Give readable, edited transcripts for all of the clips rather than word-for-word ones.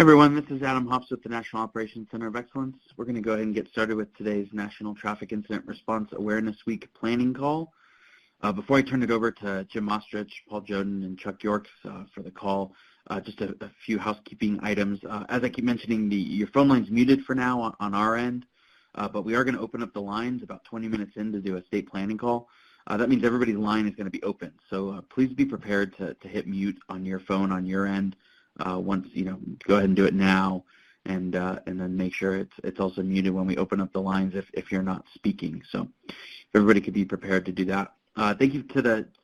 Hi everyone, this is Adam Hops with the National Operations Center of Excellence. We're going to go ahead and get started with today's National Traffic Incident Response Awareness Week planning call. Before I turn it over to Jim Ostrich, Paul Joden, and Chuck Yorks for the call, just a few housekeeping items. As I keep mentioning, your phone line's muted for now on our end, but we are going to open up the lines about 20 minutes in to do a state planning call. That means everybody's line is going to be open, so please be prepared to hit mute on your phone on your end. Once, go ahead and do it now, and then make sure it's also muted when we open up the lines if you're not speaking. So if everybody could be prepared to do that. Thank you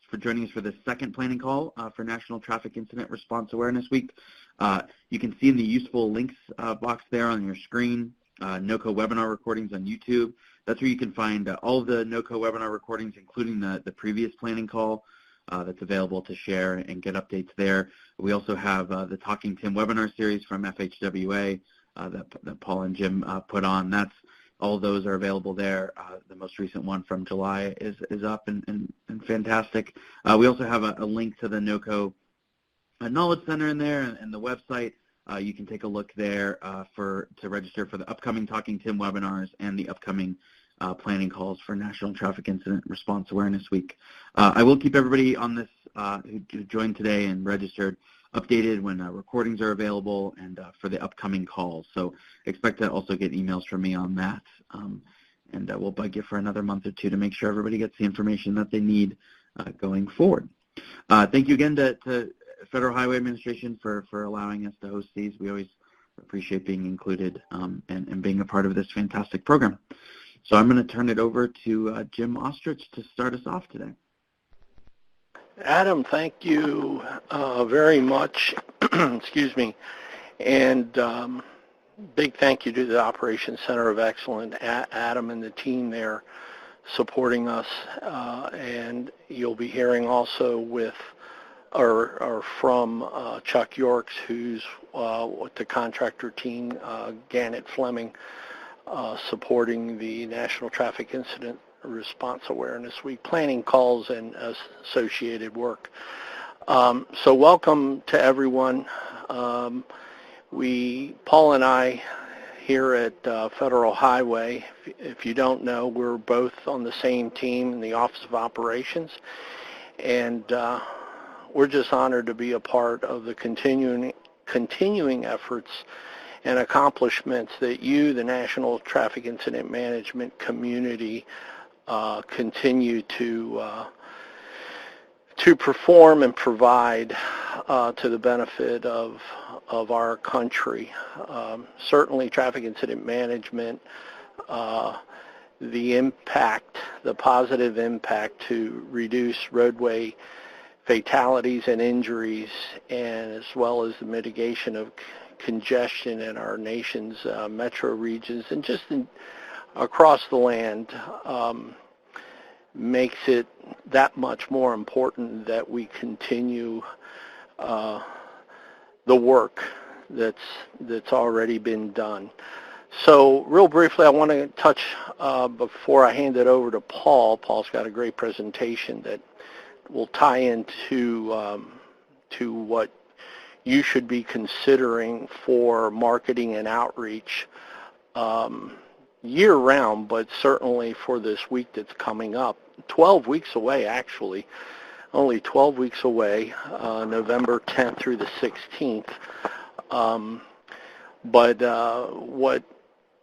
for joining us for the second planning call for National Traffic Incident Response Awareness Week. You can see in the useful links box there on your screen, NOCO webinar recordings on YouTube. That's where you can find all of the NOCO webinar recordings, including the previous planning call. That's available to share and get updates there. We also have the Talking Tim webinar series from FHWA that Paul and Jim put on. All of those are available there. The most recent one from July is up and fantastic. We also have a link to the NOCO Knowledge Center in there and the website. You can take a look there to register for the upcoming Talking Tim webinars and the upcoming planning calls for National Traffic Incident Response Awareness Week. I will keep everybody on this who joined today and registered updated when recordings are available and for the upcoming calls. So expect to also get emails from me on that. And we'll bug you for another month or two to make sure everybody gets the information that they need going forward. Thank you again to Federal Highway Administration for allowing us to host these. We always appreciate being included and being a part of this fantastic program. So I'm going to turn it over to Jim Ostrich to start us off today. Adam, thank you very much. Excuse me. And big thank you to the Operations Center of Excellence, Adam and the team there supporting us. And you'll be hearing also from Chuck Yorks, who's with the contractor team, Gannett Fleming, supporting the National Traffic Incident Response Awareness Week planning calls and associated work. So welcome to everyone. Paul and I here at Federal Highway, if you don't know, we're both on the same team in the Office of Operations, and we're just honored to be a part of the continuing efforts and accomplishments that you, the National Traffic Incident Management community, continue to perform and provide to the benefit of our country. Certainly, traffic incident management, the positive impact to reduce roadway fatalities and injuries, and as well as the mitigation of congestion in our nation's metro regions and just across the land, makes it that much more important that we continue the work that's already been done. So real briefly, I want to touch, before I hand it over to Paul. Paul's got a great presentation that will tie into to what you should be considering for marketing and outreach year-round, but certainly for this week that's coming up. 12 weeks away, actually. Only 12 weeks away, November 10th through the 16th. But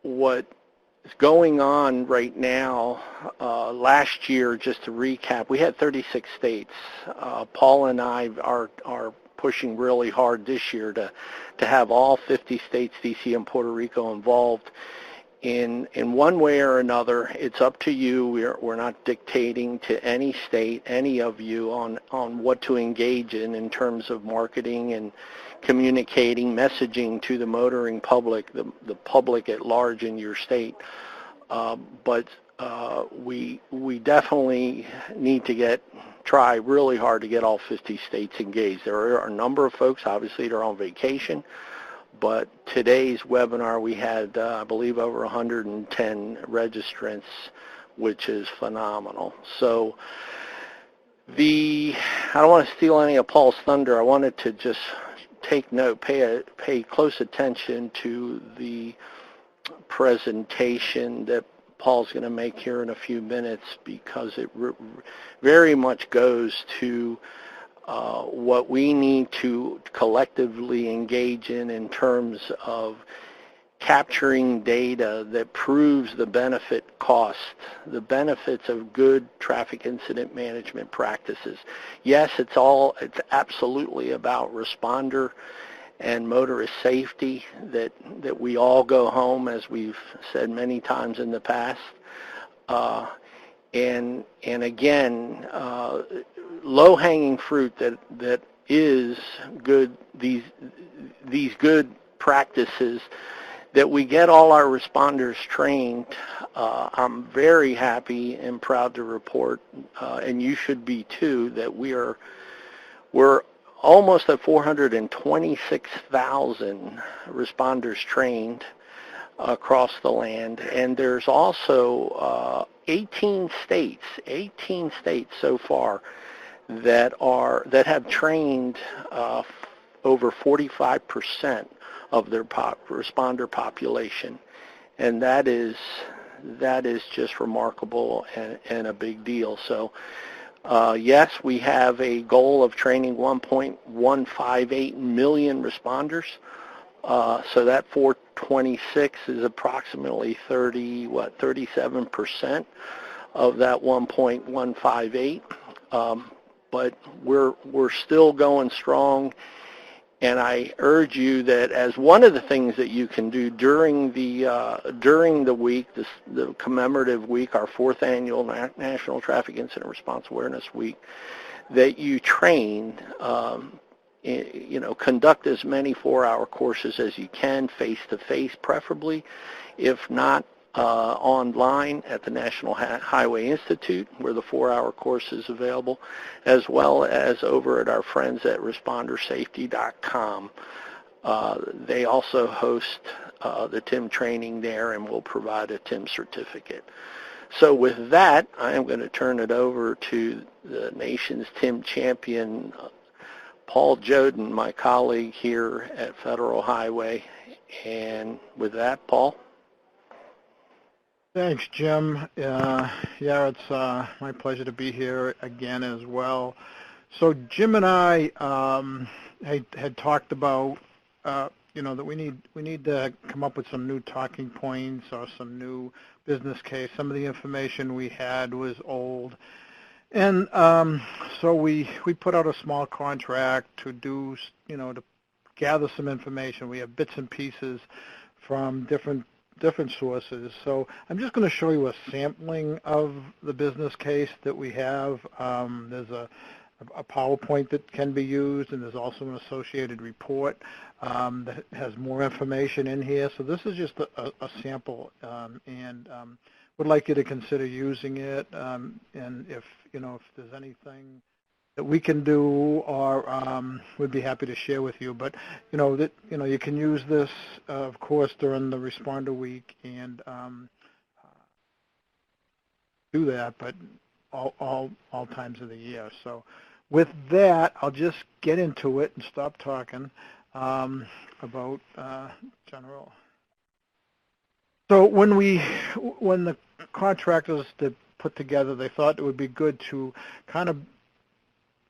what is going on right now, last year, just to recap, we had 36 states. Paul and I are pushing really hard this year to have all 50 states, D.C. and Puerto Rico, involved in one way or another. It's up to you. We're not dictating to any state, any of you, on what to engage in terms of marketing and communicating, messaging to the motoring public, the public at large in your state. But we definitely need to try really hard to get all 50 states engaged. There are a number of folks, obviously, that are on vacation, but today's webinar we had, I believe, over 110 registrants, which is phenomenal. So I don't want to steal any of Paul's thunder. I wanted to just take note, pay close attention to the presentation that Paul's going to make here in a few minutes, because it very much goes to what we need to collectively engage in terms of capturing data that proves the benefit cost, the benefits of good traffic incident management practices. Yes, it's absolutely about responder and motorist safety, that we all go home, as we've said many times in the past. And again, low-hanging fruit that is good, these good practices, that we get all our responders trained. I'm very happy and proud to report, and you should be too, that we're almost at 426,000 responders trained across the land, and there's also 18 states so far that have trained over 45% of their responder population, and that is just remarkable and a big deal. So yes, we have a goal of training 1.158 million responders. So that 426 is approximately 37% of that 1.158. But we're still going strong. And I urge you that, as one of the things that you can do during the week, the commemorative week, our 4th annual National Traffic Incident Response Awareness Week, that you train, conduct as many 4-hour courses as you can, face-to-face preferably, if not online at the National Highway Institute, where the 4-hour course is available, as well as over at our friends at respondersafety.com. They also host the TIM training there, and will provide a TIM certificate. So with that, I am going to turn it over to the nation's TIM champion, Paul Joden, my colleague here at Federal Highway. And with that, Paul. Thanks, Jim. Yeah, it's my pleasure to be here again as well. So Jim and I had talked about, that we need to come up with some new talking points or some new business case. Some of the information we had was old, and so we put out a small contract to do, to gather some information. We have bits and pieces from different sources. So I'm just going to show you a sampling of the business case that we have. There's a PowerPoint that can be used, and there's also an associated report that has more information in here. So this is just a sample, and would like you to consider using it. And if there's anything that we can do, or we'd be happy to share with you. But you can use this, of course, during the responder week, and do that, but all times of the year. So with that, I'll just get into it and stop talking about general. So when the contractors that put together, they thought it would be good to kind of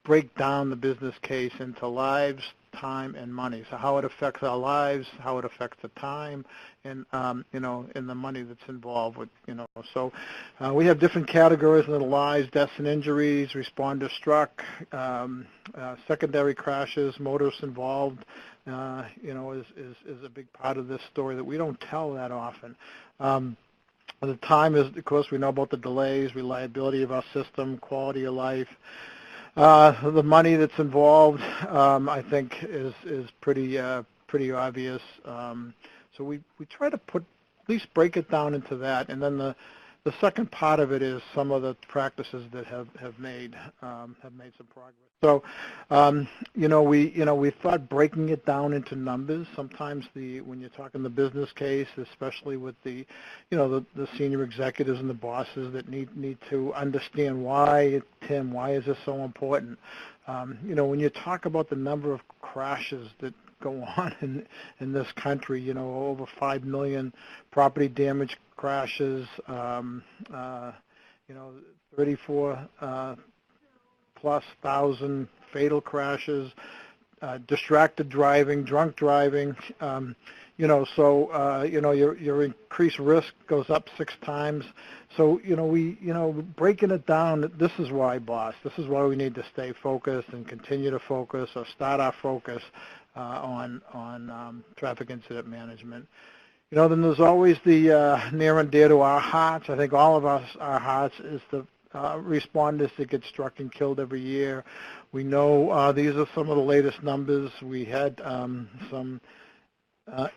break down the business case into lives, time, and money. So how it affects our lives, how it affects the time, and and the money that's involved with, So we have different categories in the lives: deaths and injuries, responder struck, secondary crashes, motorists involved. Is a big part of this story that we don't tell that often. The time is, of course, we know about the delays, reliability of our system, quality of life. The money that's involved, I think, is pretty obvious. So we try to at least break it down into that, and then the second part of it is some of the practices that have made some progress. So we thought breaking it down into numbers. Sometimes when you're talking the business case, especially with the senior executives and the bosses that need to understand why, Tim, why is this so important? When you talk about the number of crashes that go on in this country, over 5 million property damage crashes, 34 plus thousand fatal crashes, distracted driving, drunk driving, your increased risk goes up 6 times. So, breaking it down, this is why, boss, this is why we need to stay focused and continue to focus or start our focus on traffic incident management. Then there's always the near and dear to our hearts. I think all of us, our hearts, is the responders that get struck and killed every year. We know these are some of the latest numbers. We had some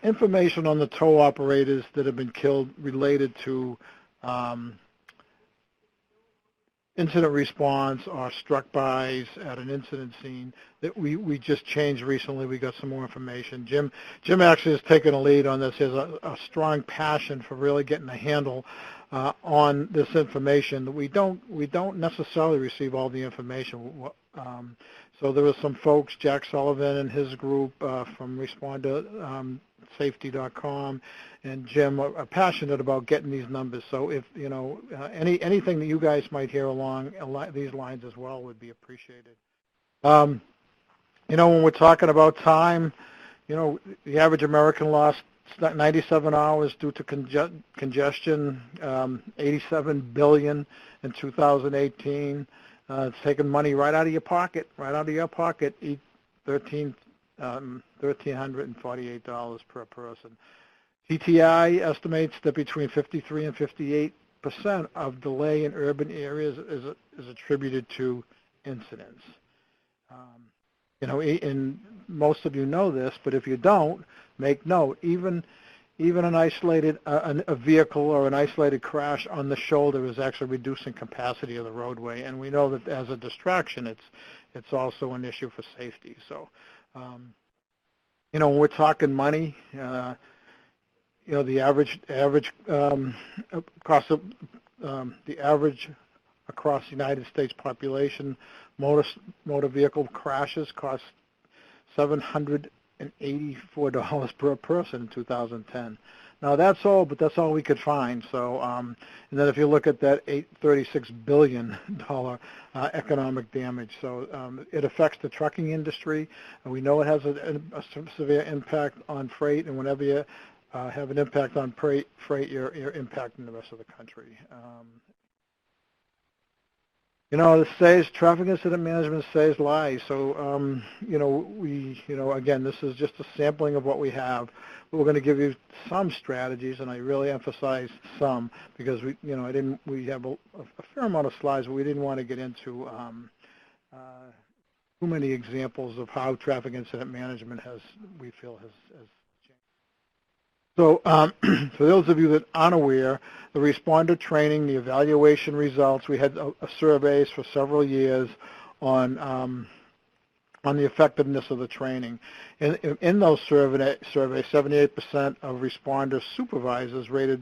information on the tow operators that have been killed related to incident response or struck-bys at an incident scene that we just changed recently. We got some more information. Jim actually has taken a lead on this. He has a strong passion for really getting a handle on this information. We don't necessarily receive all the information. So there were some folks, Jack Sullivan and his group from ResponderSafety.com, and Jim are passionate about getting these numbers. So if anything that you guys might hear along these lines as well would be appreciated. When we're talking about time, the average American lost 97 hours due to congestion, 87 billion in 2018. It's taking money right out of your pocket, $1,348 per person. TTI estimates that between 53 and 58% of delay in urban areas is attributed to incidents. And most of you know this, but if you don't, make note. Even an isolated a vehicle or an isolated crash on the shoulder is actually reducing capacity of the roadway, and we know that as a distraction, it's also an issue for safety. So, when we're talking money, the average cost of the average across the United States population, motor vehicle crashes cost $784 per person in 2010. Now that's all, but that's all we could find. So, and then if you look at that $36 billion economic damage, so it affects the trucking industry, and we know it has a severe impact on freight. And whenever you have an impact on freight, you're impacting the rest of the country. It says traffic incident management saves lives. So, again, this is just a sampling of what we have. We're going to give you some strategies, and I really emphasize some because we have a fair amount of slides, but we didn't want to get into too many examples of how traffic incident management we feel has changed. So for those of you that aren't aware, the responder training, the evaluation results, we had surveys for several years on the effectiveness of the training. In those surveys, 78% of responder supervisors rated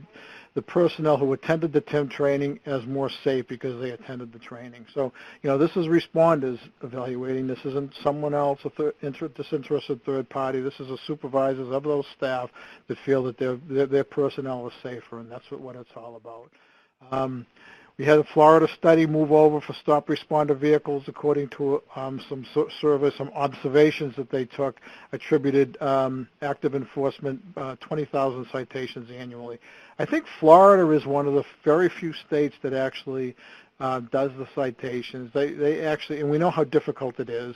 the personnel who attended the TIM training as more safe because they attended the training. So, this is responders evaluating. This isn't someone else, disinterested third party. This is the supervisors of those staff that feel that their personnel is safer, and that's what it's all about. We had a Florida study move over for stop responder vehicles according to some surveys, some observations that they took, attributed active enforcement, 20,000 citations annually. I think Florida is one of the very few states that actually does the citations. They actually, and we know how difficult it is,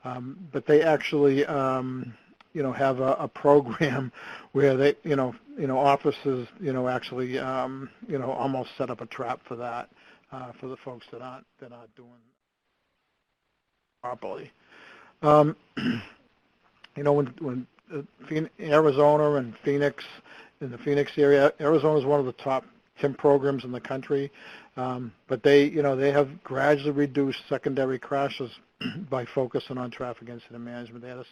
but they actually have a program where they, officers, actually, almost set up a trap for that, for the folks that aren't doing properly. When Arizona and Phoenix, in the Phoenix area, Arizona is one of the top TIM programs in the country, but they have gradually reduced secondary crashes by focusing on traffic incident management. They had a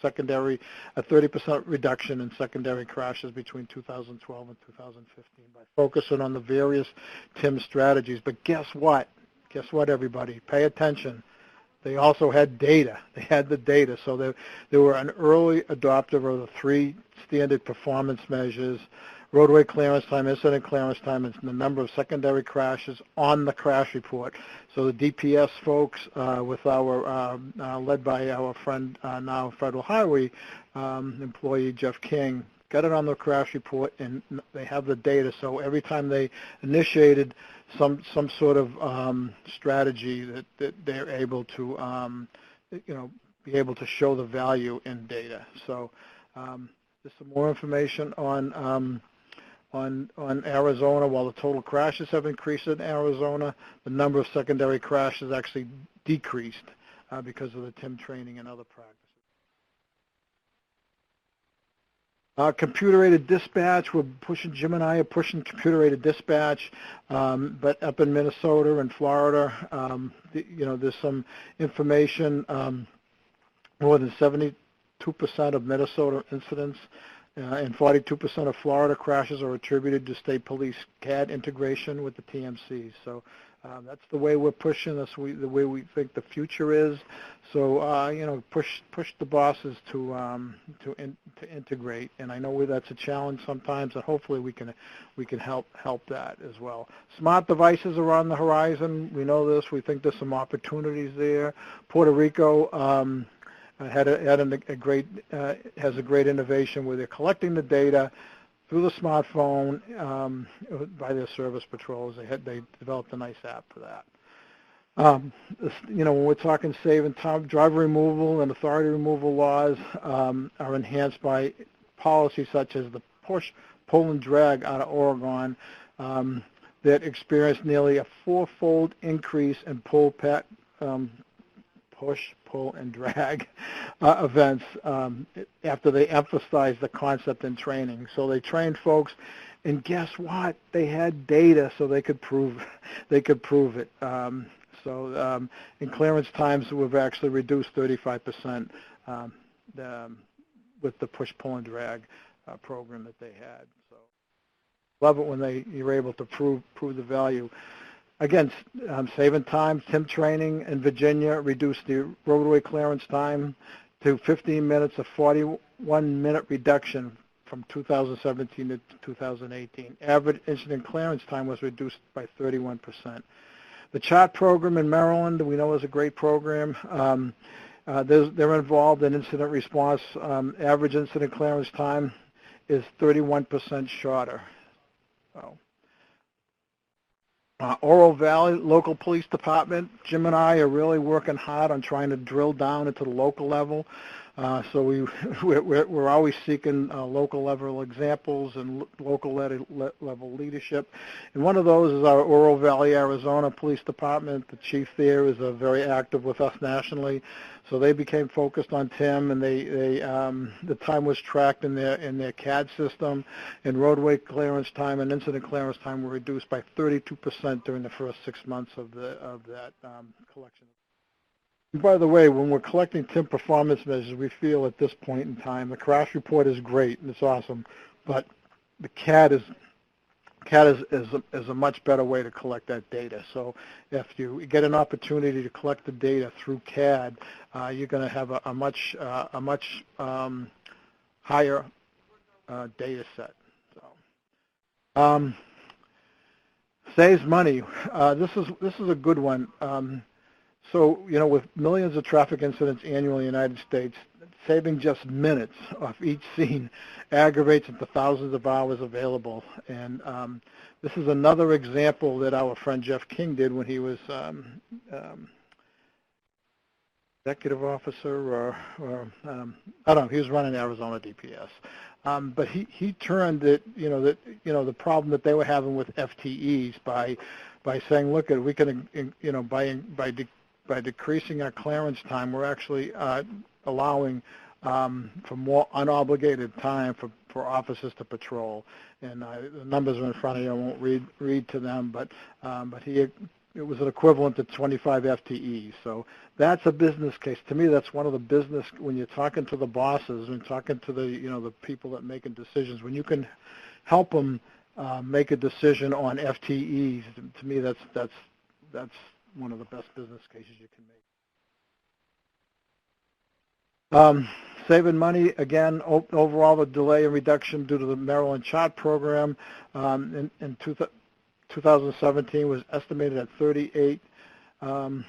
30% reduction in secondary crashes between 2012 and 2015 by focusing on the various TIM strategies. But guess what? Guess what, everybody? Pay attention. they also had data. They had the data. So they were an early adopter of the 3 standard performance measures: roadway clearance time, incident clearance time, and the number of secondary crashes on the crash report. So the DPS folks, with our led by our friend, now Federal Highway employee Jeff King, got it on the crash report, and they have the data. So every time they initiated some sort of strategy, that they're able to be able to show the value in data. So there's some more information on Arizona. While the total crashes have increased in Arizona, the number of secondary crashes actually decreased because of the TIM training and other practices. Computer-aided dispatch, Jim and I are pushing computer-aided dispatch, but up in Minnesota and Florida, there's some information. More than 72% of Minnesota incidents and 42% of Florida crashes are attributed to state police CAD integration with the TMC. So that's the way we're pushing. That's the way we think the future is. So push the bosses to integrate. And I know that's a challenge sometimes, and hopefully we can help that as well. Smart devices are on the horizon. We know this. We think there's some opportunities there. Puerto Rico has a great innovation where they're collecting the data through the smartphone by their service patrols. They developed a nice app for that. When we're talking saving time, driver removal and authority removal laws are enhanced by policies such as the push, pull, and drag out of Oregon that experienced nearly a 4-fold increase in push, pull, and drag events after they emphasized the concept in training. So they trained folks, and guess what? They had data, so they could prove it. In clearance times, we've actually reduced 35% with the push, pull, and drag program that they had. So love it when you're able to prove the value. Again, saving time. TIM training in Virginia reduced the roadway clearance time to 15 minutes, a 41-minute reduction from 2017 to 2018. Average incident clearance time was reduced by 31%. The CHART program in Maryland, we know is a great program. They're involved in incident response. Average incident clearance time is 31% shorter. So. Oro Valley Local Police Department, Jim and I are really working hard on trying to drill down into the local level. So we're always seeking local level examples and local level leadership. And one of those is our Oro Valley, Arizona Police Department. The chief there is very active with us nationally. So they became focused on TIM, and the time was tracked in their CAD system, and roadway clearance time and incident clearance time were reduced by 32% during the first 6 months of that collection. And by the way, when we're collecting TIM performance measures, we feel at this point in time the crash report is great and it's awesome, but the CAD is a much better way to collect that data. So if you get an opportunity to collect the data through CAD, you're going to have a much higher data set. So saves money. This is a good one. So with millions of traffic incidents annually in the United States, saving just minutes off each scene aggravates into thousands of hours available. And this is another example that our friend Jeff King did when he was executive officer, or I don't know, he was running Arizona DPS. But he turned it, the problem that they were having with FTEs by saying, look, we can, by decreasing our clearance time, we're actually allowing for more unobligated time for officers to patrol. And the numbers are in front of you. I won't read to them, but it was an equivalent to 25 FTEs. So that's a business case. To me, that's one of the business, when you're talking to the bosses and talking to the people that making decisions, when you can help them make a decision on FTEs, to me, that's one of the best business cases you can make. Saving money, again, overall the delay and reduction due to the Maryland Chart program in 2017 was estimated at 38.62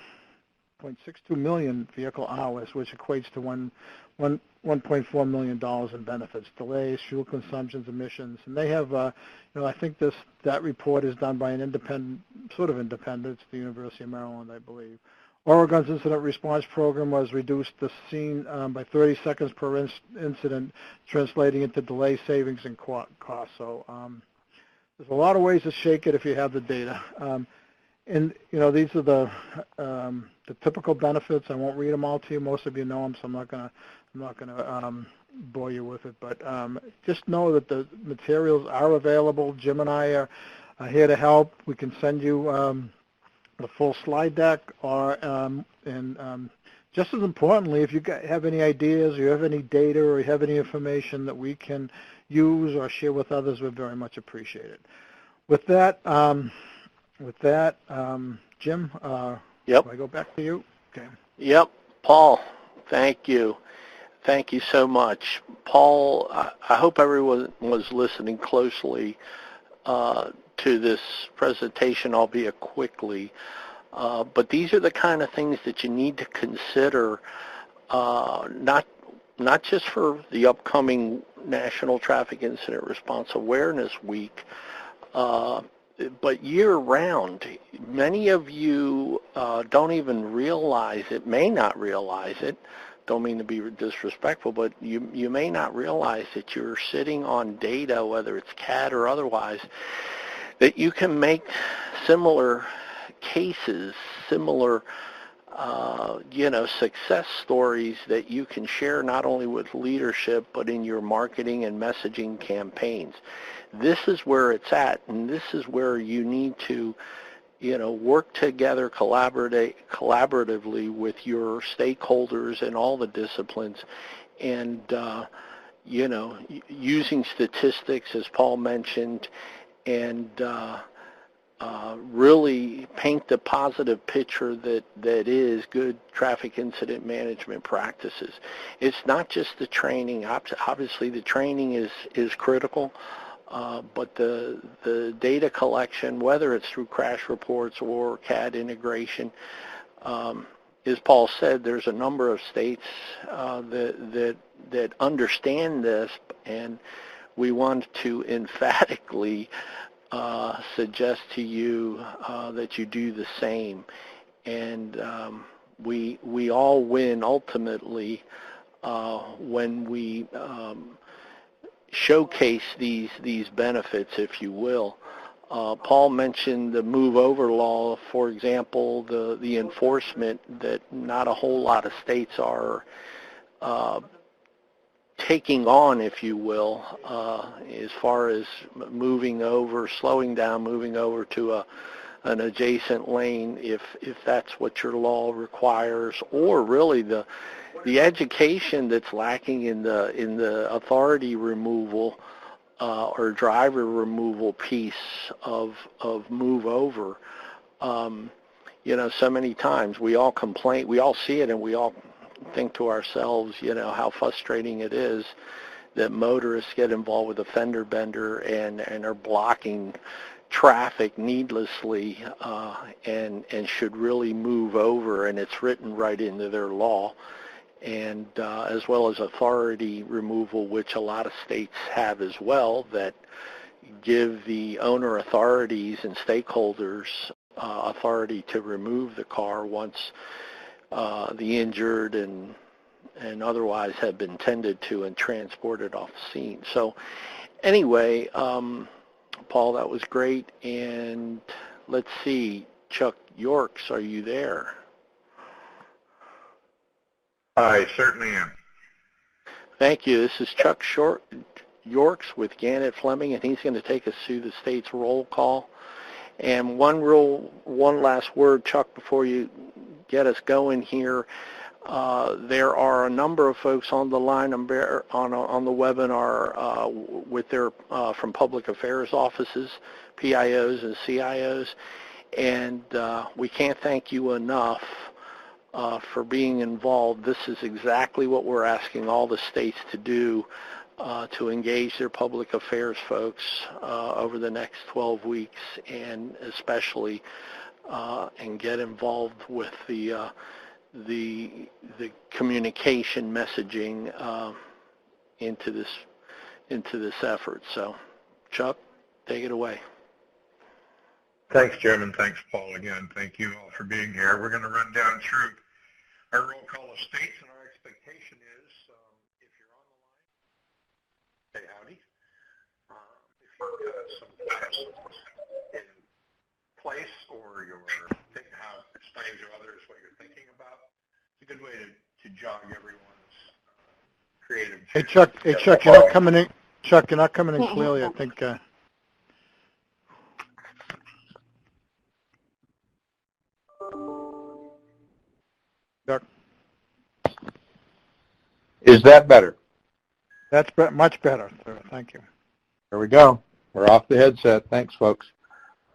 million vehicle hours, which equates to $1.4 million in benefits, delays, fuel consumptions, emissions. And they have, I think that report is done by an independent, it's the University of Maryland, I believe. Oregon's incident response program was reduced the scene by 30 seconds per incident, translating into delay savings and costs. So there's a lot of ways to shake it if you have the data. And these are the typical benefits. I won't read them all to you. Most of you know them, so I'm not gonna bore you with it. But just know that the materials are available. Jim and I are here to help. We can send you the full slide deck, and just as importantly, if you have any ideas, or you have any data, or you have any information that we can use or share with others, we'd very much appreciate it. With that, Jim, Yep. do I go back to you? Okay. Yep. Paul, thank you. Thank you so much. Paul, I hope everyone was listening closely to this presentation, albeit quickly. But these are the kind of things that you need to consider, not just for the upcoming National Traffic Incident Response Awareness Week, but year-round. Many of you don't even realize it, may not realize it. Don't mean to be disrespectful, but you may not realize that you're sitting on data, whether it's CAD or otherwise, that you can make similar cases, similar success stories that you can share not only with leadership but in your marketing and messaging campaigns. This is where it's at, and this is where you need to work together collaboratively with your stakeholders in all the disciplines, and using statistics, as Paul mentioned, and really paint the positive picture that is good traffic incident management practices. It's not just the training. Obviously, the training is critical, but the data collection, whether it's through crash reports or CAD integration, as Paul said, there's a number of states that understand this, and we want to emphatically suggest to you that you do the same. And we all win ultimately when we showcase these benefits, if you will. Paul mentioned the move over law, for example, the enforcement that not a whole lot of states are taking on, if you will, as far as moving over, slowing down, moving over to an adjacent lane if that's what your law requires, or really the education that's lacking in the authority removal or driver removal piece of move over. So many times we all complain, we all see it, and we all think to ourselves, how frustrating it is that motorists get involved with a fender bender and are blocking traffic needlessly and should really move over, and it's written right into their law. And as well as authority removal, which a lot of states have as well, that give the owner authorities and stakeholders authority to remove the car once the injured and otherwise have been tended to and transported off the scene. So anyway, Paul, that was great. And let's see, Chuck Yorks, are you there? I certainly am. Thank you. This is Chuck Yorks with Gannett Fleming, and he's going to take us through the state's roll call. And one last word, Chuck, before you get us going here. There are a number of folks on the line on the webinar with their from public affairs offices, PIOs and CIOs, and we can't thank you enough for being involved. This is exactly what we're asking all the states to do, to engage their public affairs folks over the next 12 weeks, and especially and get involved with the communication messaging into this effort. So, Chuck, take it away. Thanks, Jim, and thanks, Paul, again. Thank you all for being here. We're going to run down through our roll call of states, and our expectation is, if you're on the line, say howdy. If you've got some steps in place, or you're thinking how to explain to others what you're thinking about, it's a good way to jog everyone's creative. Hey, Chuck, you're not coming in. Chuck, you're not coming in clearly. I think. Chuck. Is that better? That's much better, sir. Thank you. There we go. We're off the headset. Thanks, folks.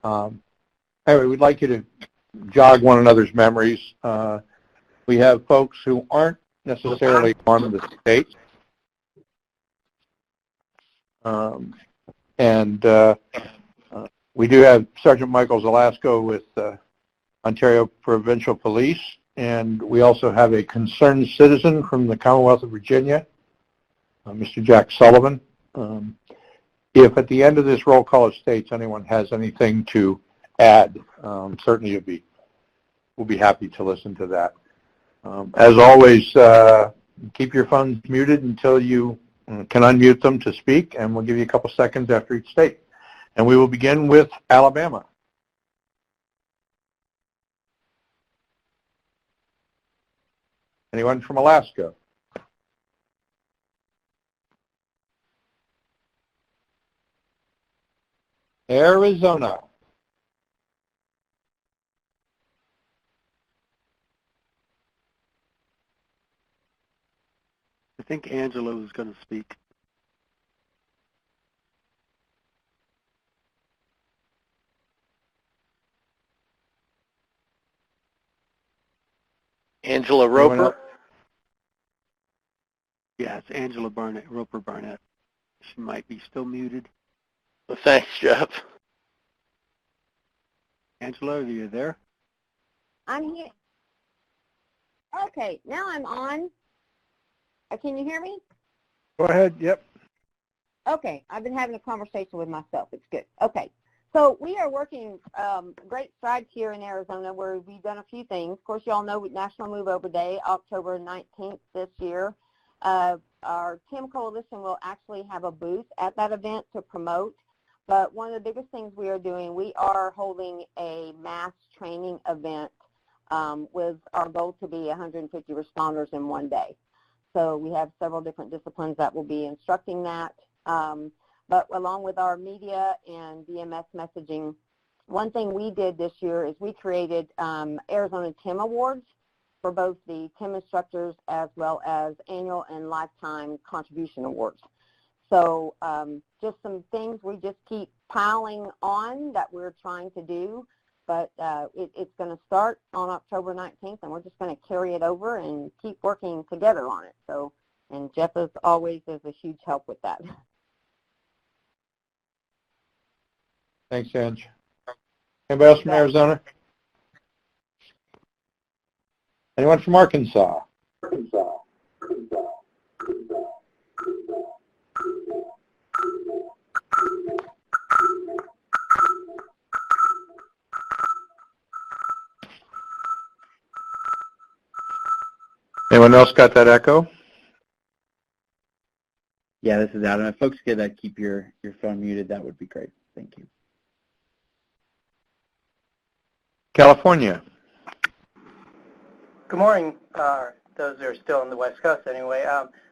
Anyway, we'd like you to jog one another's memories. We have folks who aren't necessarily on the state. We do have Sergeant Michael Zalasko with Ontario Provincial Police, and we also have a concerned citizen from the Commonwealth of Virginia, Mr. Jack Sullivan. If at the end of this roll call of states anyone has anything to add, certainly we'll be happy to listen to that. As always, keep your phones muted until you can unmute them to speak, and we'll give you a couple seconds after each state. And we will begin with Alabama. Anyone from Alaska? Arizona. I think Angela is going to speak. Angela Roper? Yeah, it's Angela Roper Barnett. She might be still muted. Well, thanks, Jeff. Angela, are you there? I'm here. Okay, now I'm on. Can you hear me? Go ahead. Yep. Okay, I've been having a conversation with myself. It's good. Okay, so we are working great strides here in Arizona where we've done a few things. Of course, you all know National Move Over Day, October 19th this year. Our TIM Coalition will actually have a booth at that event to promote. But one of the biggest things we are doing, we are holding a mass training event with our goal to be 150 responders in one day. So we have several different disciplines that will be instructing that. But along with our media and VMS messaging, one thing we did this year is we created Arizona TIM Awards for both the TIM instructors as well as annual and lifetime contribution awards. So just some things we just keep piling on that we're trying to do, but it's going to start on October 19th, and we're just going to carry it over and keep working together on it. So, and Jeff, as always, is a huge help with that. Thanks, Ange. Anybody else from Arizona? Anyone from Arkansas? Anyone else got that echo? Yeah, this is Adam. If folks could keep your phone muted, that would be great. Thank you. California. Good morning, those that are still on the West Coast anyway.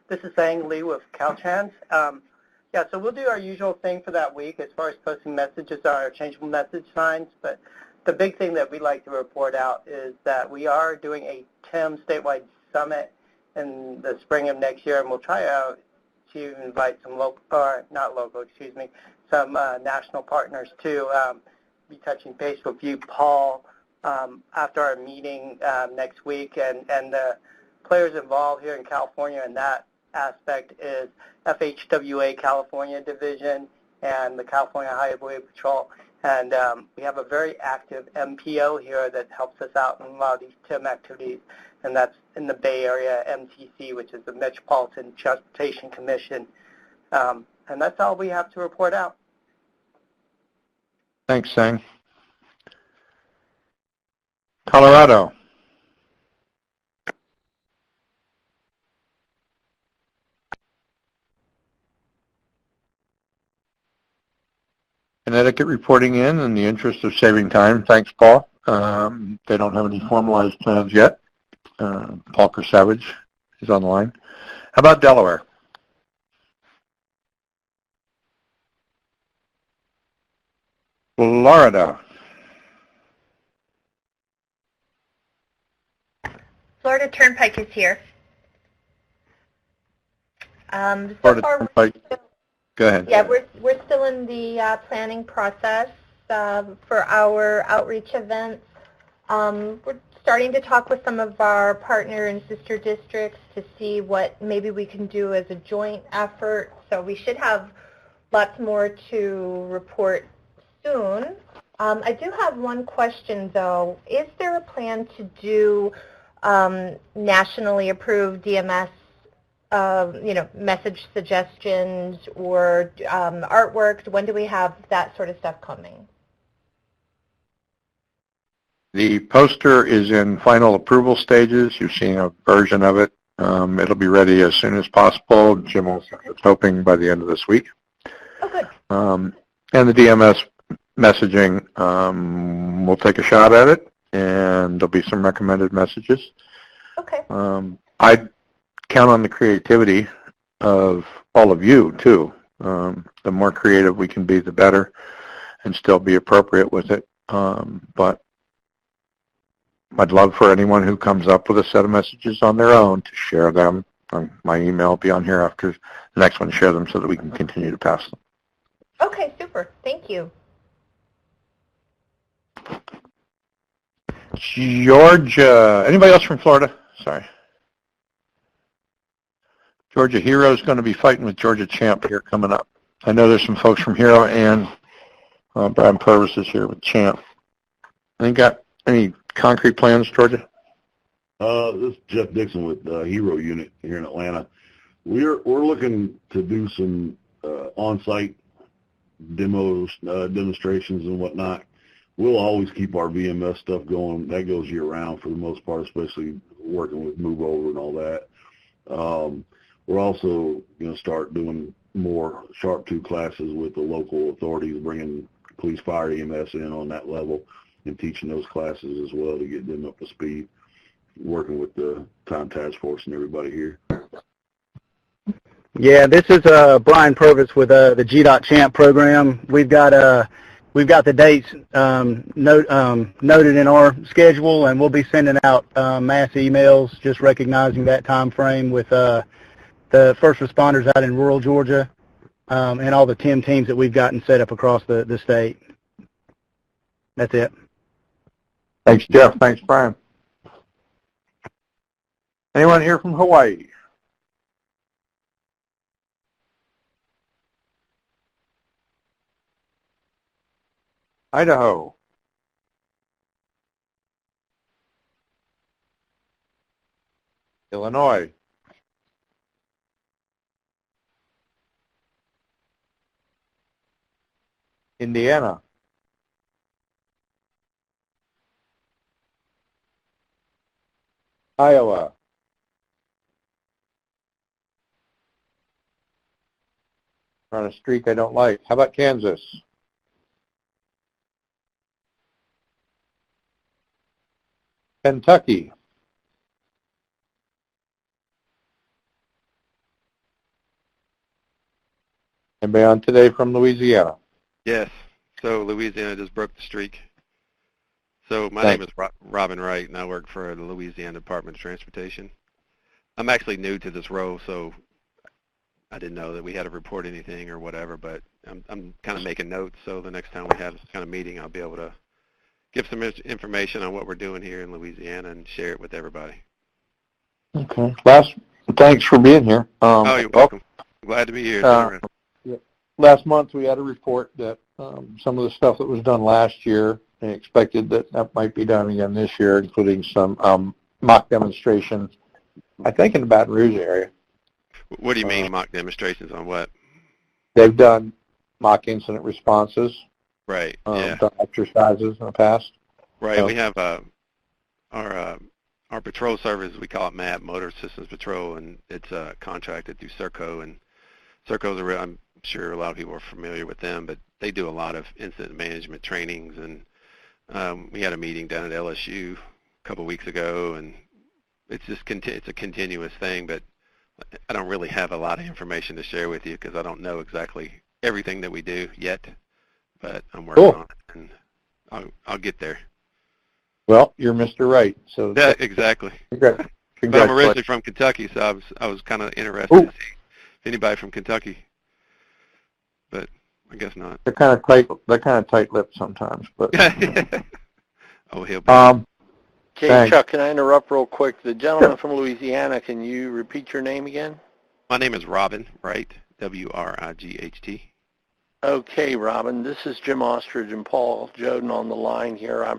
This is Sang Lee with Caltrans. Yeah, so we'll do our usual thing for that week as far as posting messages, our changeable message signs, but the big thing that we'd like to report out is that we are doing a TIM statewide summit in the spring of next year, and we'll try out to invite some local, or not local, excuse me, some national partners too. Be touching base with you, Paul, after our meeting next week, and the players involved here in California in that aspect is FHWA California Division and the California Highway Patrol. And we have a very active MPO here that helps us out in a lot of these TIM activities, and that's in the Bay Area MTC, which is the Metropolitan Transportation Commission. And that's all we have to report out. Thanks, Sang. Colorado. Connecticut reporting in the interest of saving time. Thanks, Paul. They don't have any formalized plans yet. Paul Kersavage is on the line. How about Delaware? Florida. Florida Turnpike is here. Florida Turnpike. Go ahead. Yeah, we're still in the planning process for our outreach events. We're starting to talk with some of our partner and sister districts to see what maybe we can do as a joint effort. So we should have lots more to report soon. I do have one question, though. Is there a plan to do nationally approved DMS message suggestions or artwork? When do we have that sort of stuff coming? The poster is in final approval stages. You've seen a version of it. It'll be ready as soon as possible. Jim is hoping by the end of this week. Oh, good. And the DMS messaging, we'll take a shot at it, and there'll be some recommended messages. Okay. I'd count on the creativity of all of you, too. The more creative we can be, the better, and still be appropriate with it. But I'd love for anyone who comes up with a set of messages on their own to share them. My email will be on here after the next one, share them so that we can continue to pass them. Okay, super. Thank you. Georgia. Anybody else from Florida? Sorry. Georgia Hero is going to be fighting with Georgia Champ here coming up. I know there's some folks from Hero, and Brian Purvis is here with Champ. Got any concrete plans, Georgia? This is Jeff Dixon with Hero Unit here in Atlanta. We're looking to do some on-site demos, demonstrations and whatnot. We'll always keep our VMS stuff going. That goes year-round for the most part, especially working with Move Over and all that. We're also going to start doing more Sharp 2 classes with the local authorities, bringing police, fire, EMS in on that level and teaching those classes as well to get them up to speed, working with the Time Task Force and everybody here. Yeah, this is Brian Purvis with the GDOT Champ program. We've got the dates noted in our schedule, and we'll be sending out mass emails just recognizing that time frame with the first responders out in rural Georgia and all the TIM teams that we've gotten set up across the state. That's it. Thanks, Jeff. Thanks, Brian. Anyone here from Hawaii? Idaho. Illinois. Indiana. Iowa. On a streak I don't like. How about Kansas? Kentucky. Anybody on today from Louisiana? Yes. So Louisiana just broke the streak. So my name is Robin Wright, and I work for the Louisiana Department of Transportation. I'm actually new to this role, so I didn't know that we had to report anything or whatever, but I'm kind of making notes, so the next time we have this kind of meeting, I'll be able to give some information on what we're doing here in Louisiana and share it with everybody. Okay. Thanks for being here. Oh, you're welcome. Glad to be here. Last month we had a report that some of the stuff that was done last year, they expected that might be done again this year, including some mock demonstrations, I think in the Baton Rouge area. What do you mean mock demonstrations on what? They've done mock incident responses. Right, yeah. Done exercises in the past. Right, we have our patrol service, we call it MAP, Motor Systems Patrol, and it's contracted through Serco, and Serco's I'm sure a lot of people are familiar with them, but they do a lot of incident management trainings, and we had a meeting down at LSU a couple weeks ago, and it's just it's a continuous thing, but I don't really have a lot of information to share with you because I don't know exactly everything that we do yet, but I'm working on it, and I'll get there. Well, you're Mr. Right, so yeah, exactly. But I'm originally from Kentucky, so I was kind of interested to see if anybody from Kentucky, but I guess not. They're kind of tight-lipped sometimes, but. Oh, he'll be. Okay, thanks. Chuck, can I interrupt real quick? The gentleman from Louisiana, can you repeat your name again? My name is Robin Wright, W-R-I-G-H-T. Okay, Robin, this is Jim Ostrich and Paul Joden on the line here.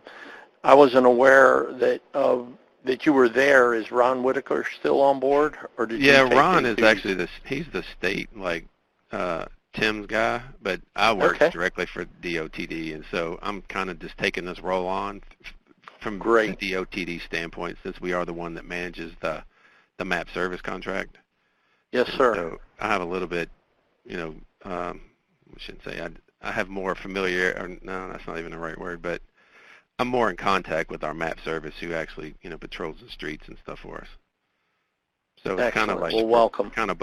I wasn't aware that you were there. Is Ron Whitaker still on board, or did you take Ron is actually he's the state Tim's guy, but I work directly for DOTD, and so I'm kind of just taking this role on from the DOTD standpoint, since we are the one that manages the MAP service contract. Yes, sir. So I have a little bit, I shouldn't say I have more familiar, or no, that's not even the right word, but I'm more in contact with our MAP service, who actually, patrols the streets and stuff for us. So it's kind of like welcome. Kind of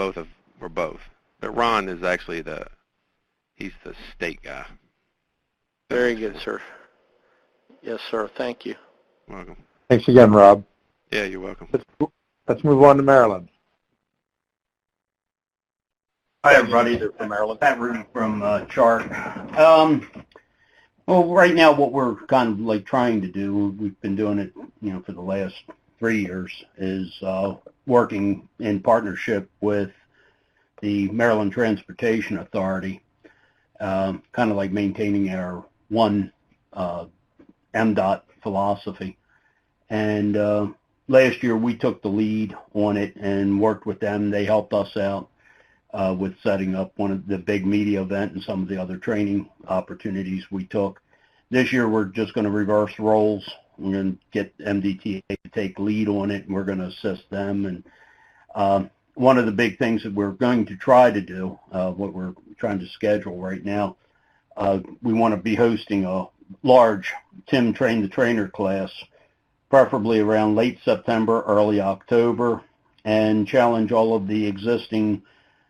we're both. But Ron is actually he's the state guy. Very good, sir. Yes, sir. Thank you. Welcome. Thanks again, Rob. Yeah, you're welcome. Let's move on to Maryland. Hi, everybody. They're from Maryland. Pat Rooney from CHART. Well, right now, what we're kind of trying to do, we've been doing it, for the last 3 years, is working in partnership with the Maryland Transportation Authority, kind of like maintaining our one MDOT philosophy. And last year we took the lead on it and worked with them. They helped us out with setting up one of the big media event and some of the other training opportunities we took. This year we're just going to reverse roles. We're going to get MDTA to take lead on it, and we're going to assist them. And one of the big things that we're going to try to do, what we're trying to schedule right now, we want to be hosting a large Tim Train the Trainer class, preferably around late September, early October, and challenge all of the existing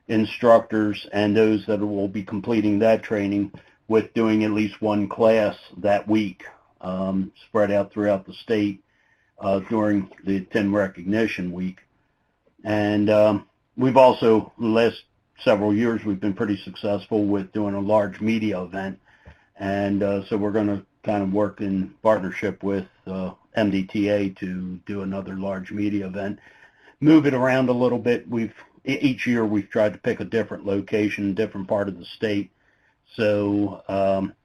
instructors and those that will be completing that training with doing at least one class that week, spread out throughout the state during the Tim Recognition Week. And we've also, the last several years, we've been pretty successful with doing a large media event. And so we're going to kind of work in partnership with MDTA to do another large media event. Move it around a little bit. Each year we've tried to pick a different location, different part of the state. So,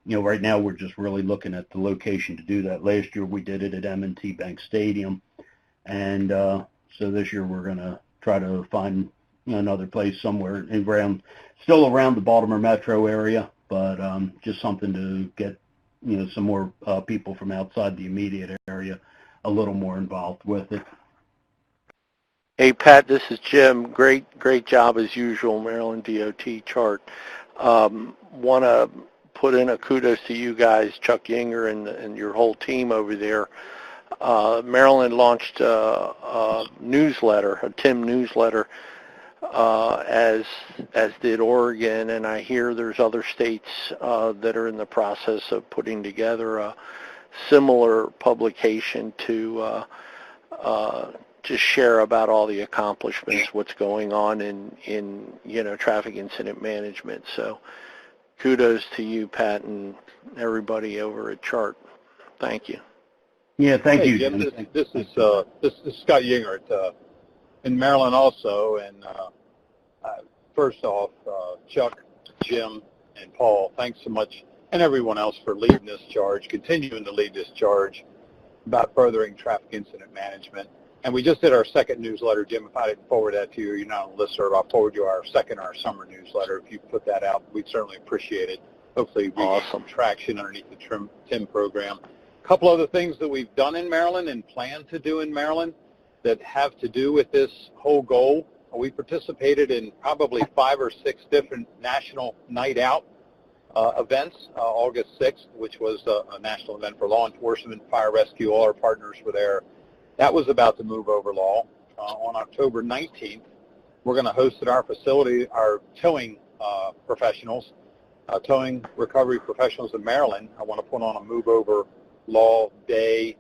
right now we're just really looking at the location to do that. Last year we did it at M&T Bank Stadium. And so this year we're going to try to find another place somewhere still around the Baltimore metro area, but just something to get some more people from outside the immediate area a little more involved with it. Hey, Pat, this is Jim. Great job as usual, Maryland DOT CHART. Want to put in a kudos to you guys, Chuck Yinger and your whole team over there. Maryland launched a newsletter, a Tim newsletter, as did Oregon, and I hear there's other states that are in the process of putting together a similar publication to share about all the accomplishments, what's going on in traffic incident management. So kudos to you, Pat, and everybody over at CHART. Thank you. Yeah, thank you, Jim. Jim. This is Scott Yingert in Maryland also, and first off, Chuck, Jim, and Paul, thanks so much, and everyone else for leading this charge, continuing to lead this charge about furthering traffic incident management. And we just did our second newsletter, Jim. If I didn't forward that to you, you're not on the listserv, I'll forward you our summer newsletter. If you put that out, we'd certainly appreciate it. Hopefully we get some traction underneath the TIM program. A couple other things that we've done in Maryland and plan to do in Maryland that have to do with this whole goal. We participated in probably 5 or 6 different national night out events. August 6th, which was a national event for law enforcement, fire rescue, all our partners were there. That was about the move over law. On October 19th, we're going to host at our facility our towing professionals, towing recovery professionals in Maryland. I want to put on a move over law day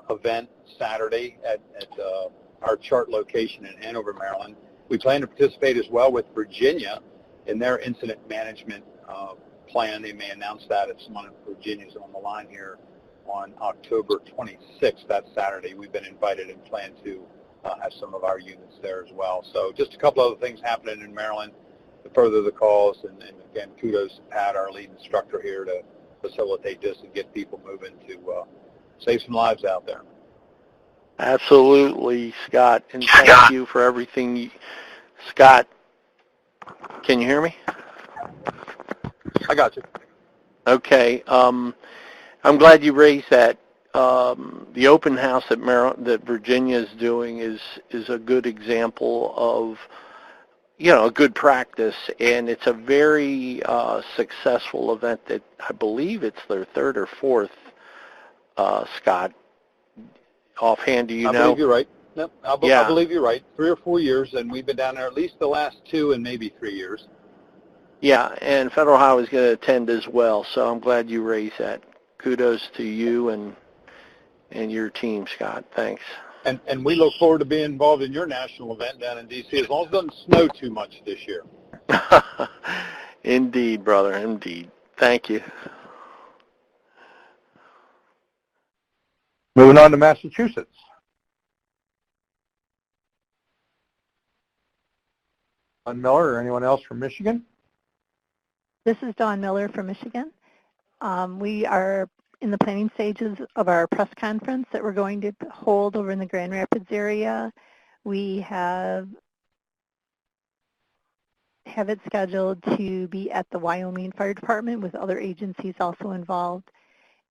event Saturday at our chart location in Hanover, Maryland. We plan to participate as well with Virginia in their incident management plan. They may announce that if someone in Virginia is on the line here on October 26th, that Saturday. We've been invited and plan to have some of our units there as well. So just a couple other things happening in Maryland to further the cause, and again, kudos to Pat, our lead instructor here, to facilitate this and get people moving to save some lives out there. Absolutely, Scott, and thank you for everything. Scott, can you hear me? I got you. Okay. I'm glad you raised that. The open house that Virginia is doing is a good example of, a good practice, and it's a very successful event that I believe it's their 3rd or 4th, Scott. Offhand, do you know? I believe you're right. No, I believe you're right. 3 or 4 years, and we've been down there at least the last 2 and maybe 3 years. Yeah, and Federal Highway is going to attend as well, so I'm glad you raised that. Kudos to you and your team, Scott. Thanks. And we look forward to being involved in your national event down in D.C. as long as it doesn't snow too much this year. Indeed, brother, indeed. Thank you. Moving on to Massachusetts. Dawn Miller or anyone else from Michigan? This is Dawn Miller from Michigan. We are in the planning stages of our press conference that we're going to hold over in the Grand Rapids area. We have it scheduled to be at the Wyoming Fire Department with other agencies also involved.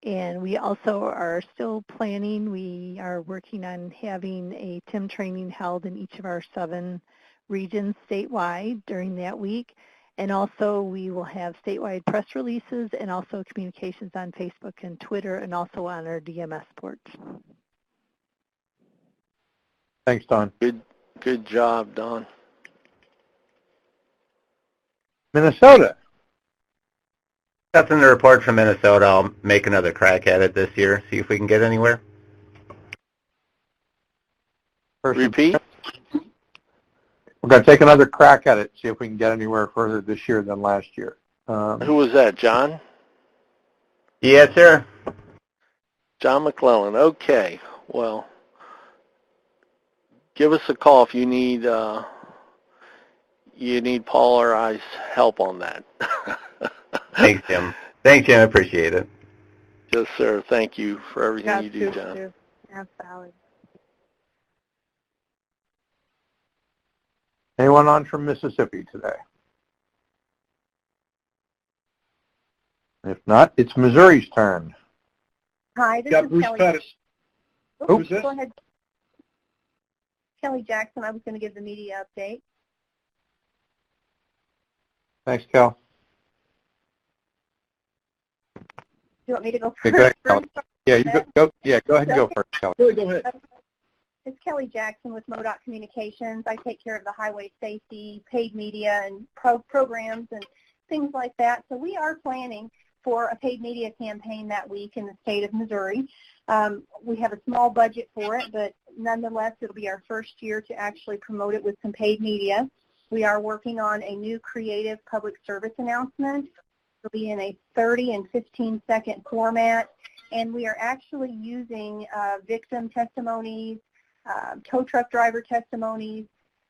And we also are still planning. We are working on having a TIM training held in each of our 7 regions statewide during that week. And also we will have statewide press releases and also communications on Facebook and Twitter and also on our DMS ports. Thanks, Don. Good job, Don. Minnesota. Nothing to report from Minnesota. I'll make another crack at it this year, see if we can get anywhere. Repeat? We're going to take another crack at it, see if we can get anywhere further this year than last year. Who was that, John? Yes, sir. John McClellan. Okay. Well, give us a call if you need Paul or I's help on that. Thanks, Jim. Thanks, Jim. I appreciate it. Yes, sir. Thank you for everything you do, John. Absolutely. Anyone on from Mississippi today? If not, it's Missouri's turn. Hi, this is Bruce Kelly. Pettis. Oops, go ahead. Kelly Jackson. I was going to give the media update. Thanks, Cal. Do you want me to go Okay, first? go ahead, Kelly. Yeah, you go. Yeah, go ahead and go first, Kelly. Really, go ahead. It's Kelly Jackson with MoDOT Communications. I take care of the highway safety, paid media, and programs and things like that. So we are planning for a paid media campaign that week in the state of Missouri. We have a small budget for it, but nonetheless, it'll be our first year to actually promote it with some paid media. We are working on a new creative public service announcement. It'll be in a 30 and 15-second format. and we are actually using victim testimonies, tow truck driver testimonies,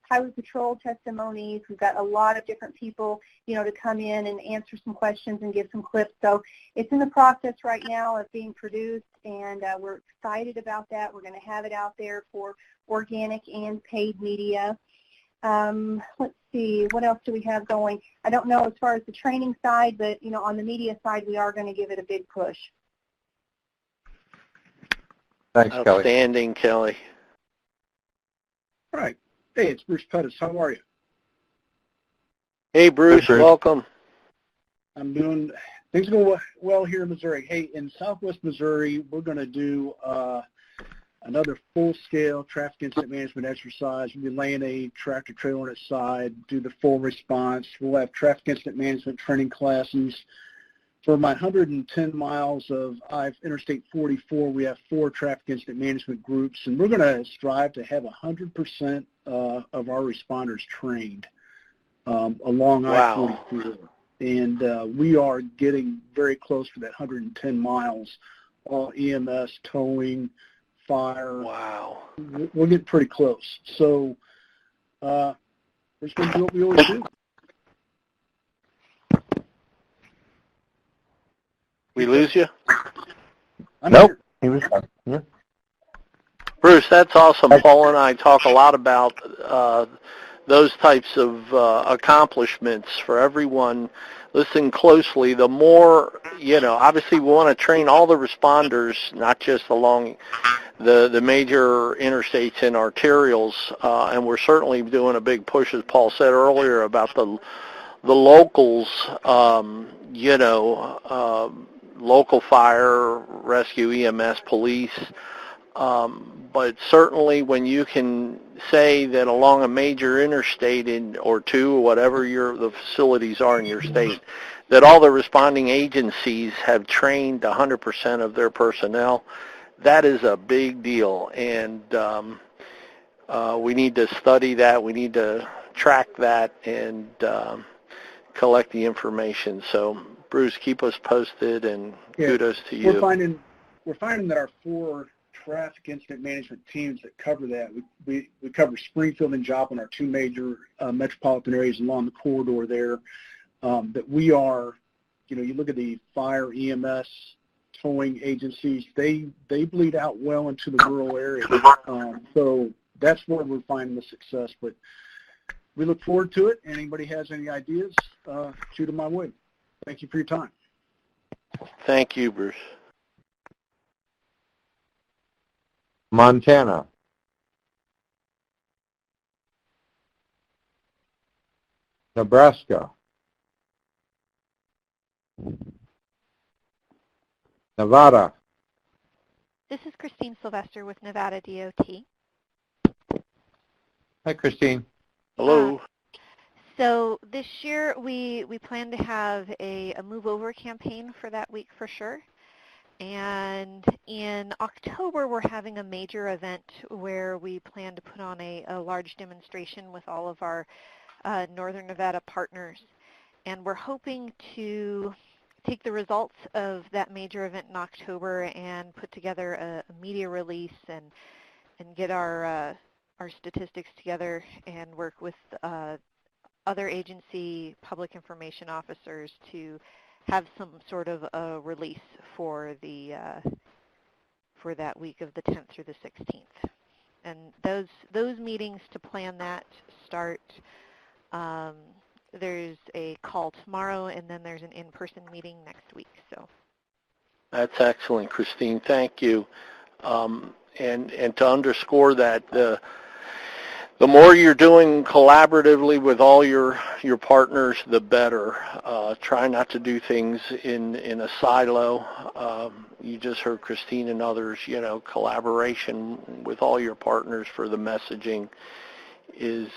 highway patrol testimonies. We've got a lot of different people, to come in and answer some questions and give some clips. So it's in the process right now of being produced, and we're excited about that. We're going to have it out there for organic and paid media. Let's see, what else do we have going? I don't know as far as the training side, but, on the media side, we are going to give it a big push. Thanks, Kelly. Outstanding, Kelly. All right. Hey, it's Bruce Pettis. How are you? Hey, Bruce, welcome. I'm doing, things are going well here in Missouri. Hey, in Southwest Missouri, we're going to do another full-scale traffic incident management exercise. We'll be laying a tractor trailer on its side, do the full response. We'll have traffic incident management training classes. For my 110 miles of Interstate 44, we have 4 traffic incident management groups, and we're going to strive to have 100% of our responders trained along I-44. And we are getting very close to that 110 miles, all EMS, towing, fire. Wow. We're getting pretty close. So we're just going to do what we always do. We lose you? Nope. He was yeah. Bruce, that's awesome. Paul and I talk a lot about those types of accomplishments for everyone. Listen closely. The more, obviously we want to train all the responders, not just along the major interstates and arterials, and we're certainly doing a big push, as Paul said earlier, about the locals, local fire, rescue, EMS, police. But certainly when you can say that along a major interstate or two, or whatever the facilities are in your state, that all the responding agencies have trained 100% of their personnel, that is a big deal. And we need to study that. We need to track that and collect the information. So Bruce, keep us posted, and kudos to you. We're finding that our 4 traffic incident management teams that cover that, we cover Springfield and Joplin, our 2 major metropolitan areas along the corridor there, that we are, you look at the fire, EMS, towing agencies, they bleed out well into the rural areas. So that's where we're finding the success. But we look forward to it. Anybody has any ideas, shoot them my way. Thank you for your time. Thank you, Bruce. Montana. Nebraska. Nevada. This is Christine Sylvester with Nevada DOT. Hi, Christine. Hello. So this year we plan to have a move over campaign for that week for sure. And in October we're having a major event where we plan to put on a large demonstration with all of our Northern Nevada partners. And we're hoping to take the results of that major event in October and put together a media release and get our statistics together and work with other agency public information officers to have some sort of a release for that week of the 10th through the 16th. And those meetings to plan that start. There's a call tomorrow, and then there's an in-person meeting next week. So that's excellent, Christine. Thank you. And to underscore that, the more you're doing collaboratively with all your partners, the better. Try not to do things in a silo. You just heard Christine and others, collaboration with all your partners for the messaging is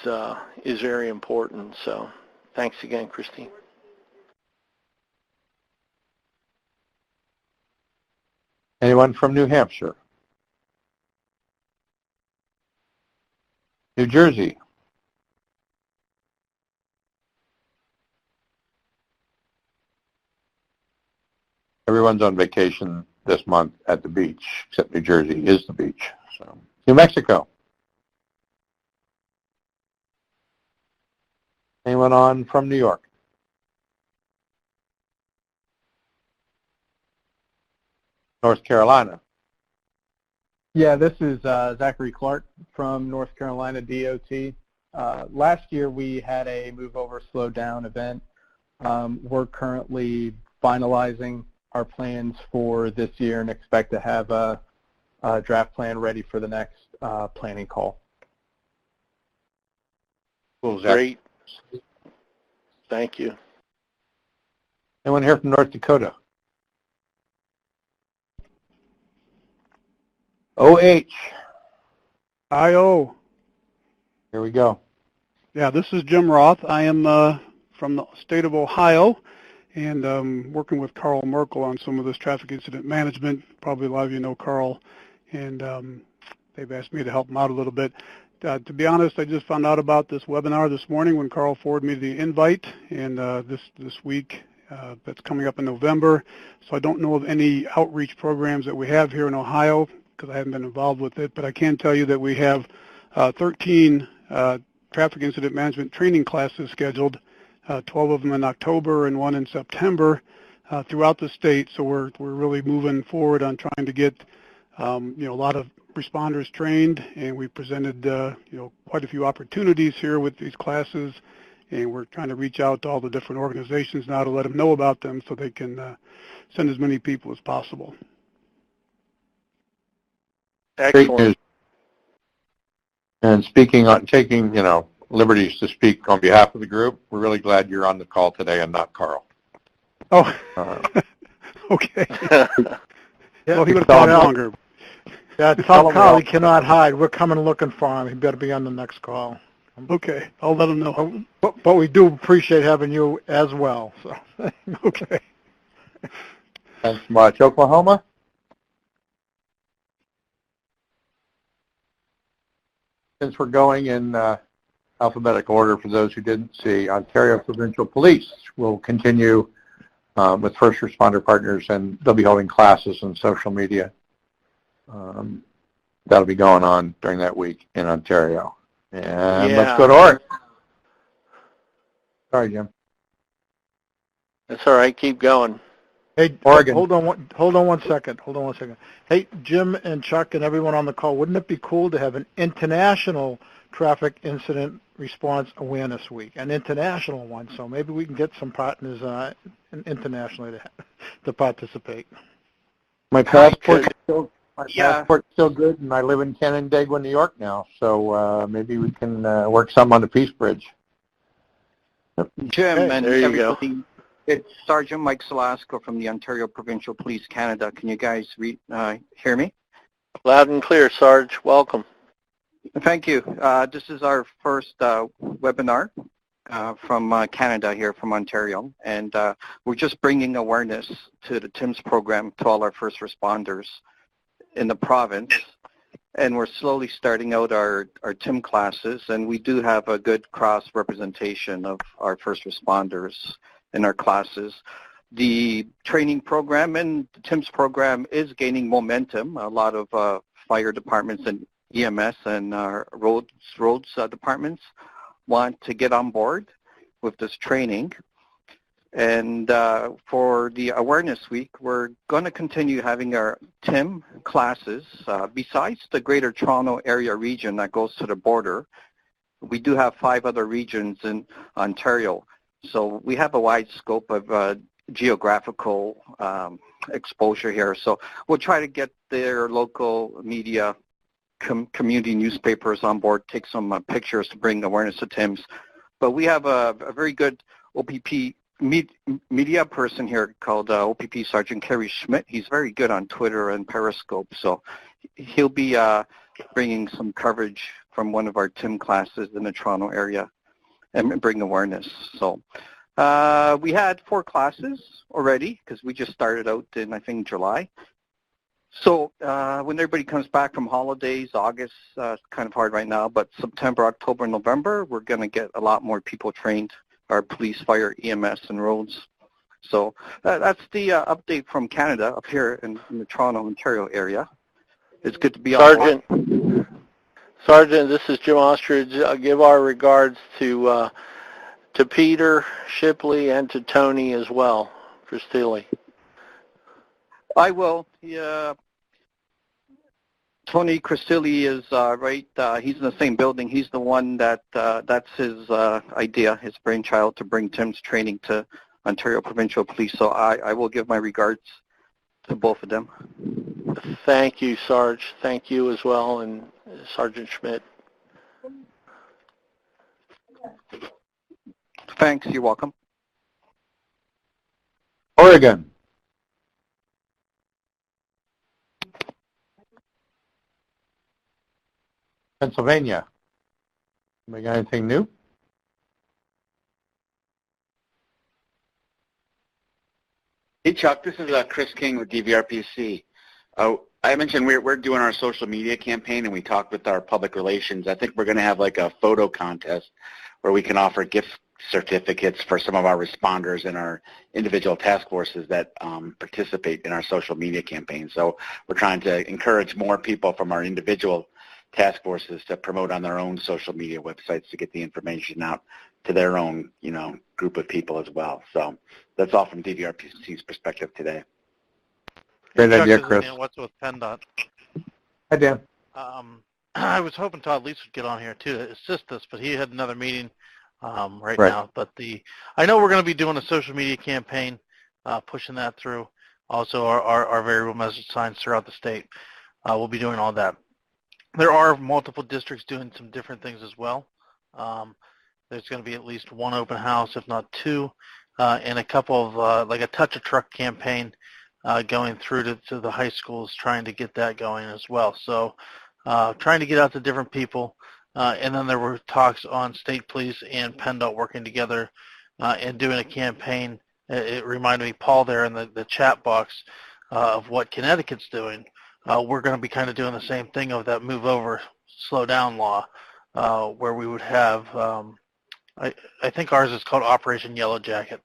very important. So thanks again, Christine. Anyone from New Hampshire? New Jersey? Everyone's on vacation this month at the beach, except New Jersey is the beach. So, New Mexico. Anyone on from New York? North Carolina. Yeah, this is Zachary Clark from North Carolina DOT. Last year we had a move over, slow down event. We're currently finalizing our plans for this year and expect to have a draft plan ready for the next planning call. Cool, Zach. Great. Thank you. Anyone here from North Dakota? OH. IO. Here we go. Yeah, this is Jim Roth. I am from the state of Ohio, and working with Carl Merkel on some of this traffic incident management. Probably a lot of you know Carl, and they've asked me to help them out a little bit. To be honest, I just found out about this webinar this morning when Carl forwarded me the invite, and this week that's coming up in November. So I don't know of any outreach programs that we have here in Ohio because I haven't been involved with it, but I can tell you that we have 13 traffic incident management training classes scheduled, 12 of them in October and 1 in September throughout the state. So we're really moving forward on trying to get a lot of responders trained, and we presented quite a few opportunities here with these classes, and we're trying to reach out to all the different organizations now to let them know about them so they can send as many people as possible. Great news. And taking liberties to speak on behalf of the group, we're really glad you're on the call today and not Carl. Oh, okay. Well, he would have thought longer. Yeah, tell Carl he cannot hide. We're coming looking for him. He better be on the next call. Okay, I'll let him know. But we do appreciate having you as well. So. Okay. Thanks much. Oklahoma? Since we're going in alphabetical order for those who didn't see, Ontario Provincial Police will continue with first responder partners, and they'll be holding classes on social media. That'll be going on during that week in Ontario. And let's go to Oregon. Sorry, Jim. That's all right. Keep going. Hey, Oregon. Hold on one second. Hey, Jim and Chuck and everyone on the call, wouldn't it be cool to have an international traffic incident response awareness week, an international one? So maybe we can get some partners internationally to participate. My passport's still good, and I live in Canandaigua, New York now. So maybe we can work some on the Peace Bridge. Jim and there you everybody, go. It's Sergeant Mike Salasco from the Ontario Provincial Police Canada. Can you guys hear me? Loud and clear, Sarge. Welcome. Thank you. This is our first webinar from Canada here from Ontario, and we're just bringing awareness to the TIMS program to all our first responders in the province. And we're slowly starting out our TIM classes, and we do have a good cross-representation of our first responders in our classes. The training program and the TIMS program is gaining momentum. A lot of fire departments and EMS and roads departments want to get on board with this training. And for the Awareness Week, we're going to continue having our TIM classes. Besides the Greater Toronto Area region that goes to the border, we do have 5 other regions in Ontario. So we have a wide scope of geographical exposure here. So we'll try to get their local media, community newspapers on board, take some pictures to bring awareness to TIMS. But we have a very good OPP media person here called OPP Sergeant Kerry Schmidt. He's very good on Twitter and Periscope, so he'll be bringing some coverage from one of our TIM classes in the Toronto area and bring awareness. So we had 4 classes already because we just started out in, I think, July. So when everybody comes back from holidays, August, kind of hard right now, but September, October, November, we're going to get a lot more people trained, our police, fire, EMS, and roads. So that's the update from Canada up here in the Toronto, Ontario area. It's good to be on. Sergeant, this is Jim Ostrich. I'll give our regards to Peter Shipley and to Tony as well for Steele. I will. Yeah. Tony Cristilli is right. He's in the same building. He's the one that's his idea, his brainchild to bring Tim's training to Ontario Provincial Police. So I will give my regards to both of them. Thank you, Sarge. Thank you as well, and Sergeant Schmidt. Thanks. You're welcome. Oregon. Pennsylvania. We got anything new? Hey Chuck, this is Chris King with DVRPC. I mentioned we're doing our social media campaign, and we talked with our public relations. I think we're going to have like a photo contest where we can offer gift certificates for some of our responders and our individual task forces that participate in our social media campaign. So we're trying to encourage more people from our individual task forces to promote on their own social media websites to get the information out to their own, group of people as well. So that's all from DVRPC's perspective today. Great idea, Chuck, Chris. Dan, what's with PennDOT? Hi, Dan. I was hoping Todd Lease would get on here too to assist us, but he had another meeting right now. But I know we're going to be doing a social media campaign, pushing that through. Also, our variable message signs throughout the state. We'll be doing all that. There are multiple districts doing some different things as well. There's going to be at least one open house, if not two, and a couple of like a Touch a Truck campaign going through to the high schools, trying to get that going as well. So trying to get out to different people. And then there were talks on state police and PennDOT working together and doing a campaign. It reminded me, Paul, there in the chat box of what Connecticut's doing. We're going to be kind of doing the same thing of that move over, slow down law, where we would have, I think ours is called Operation Yellow Jacket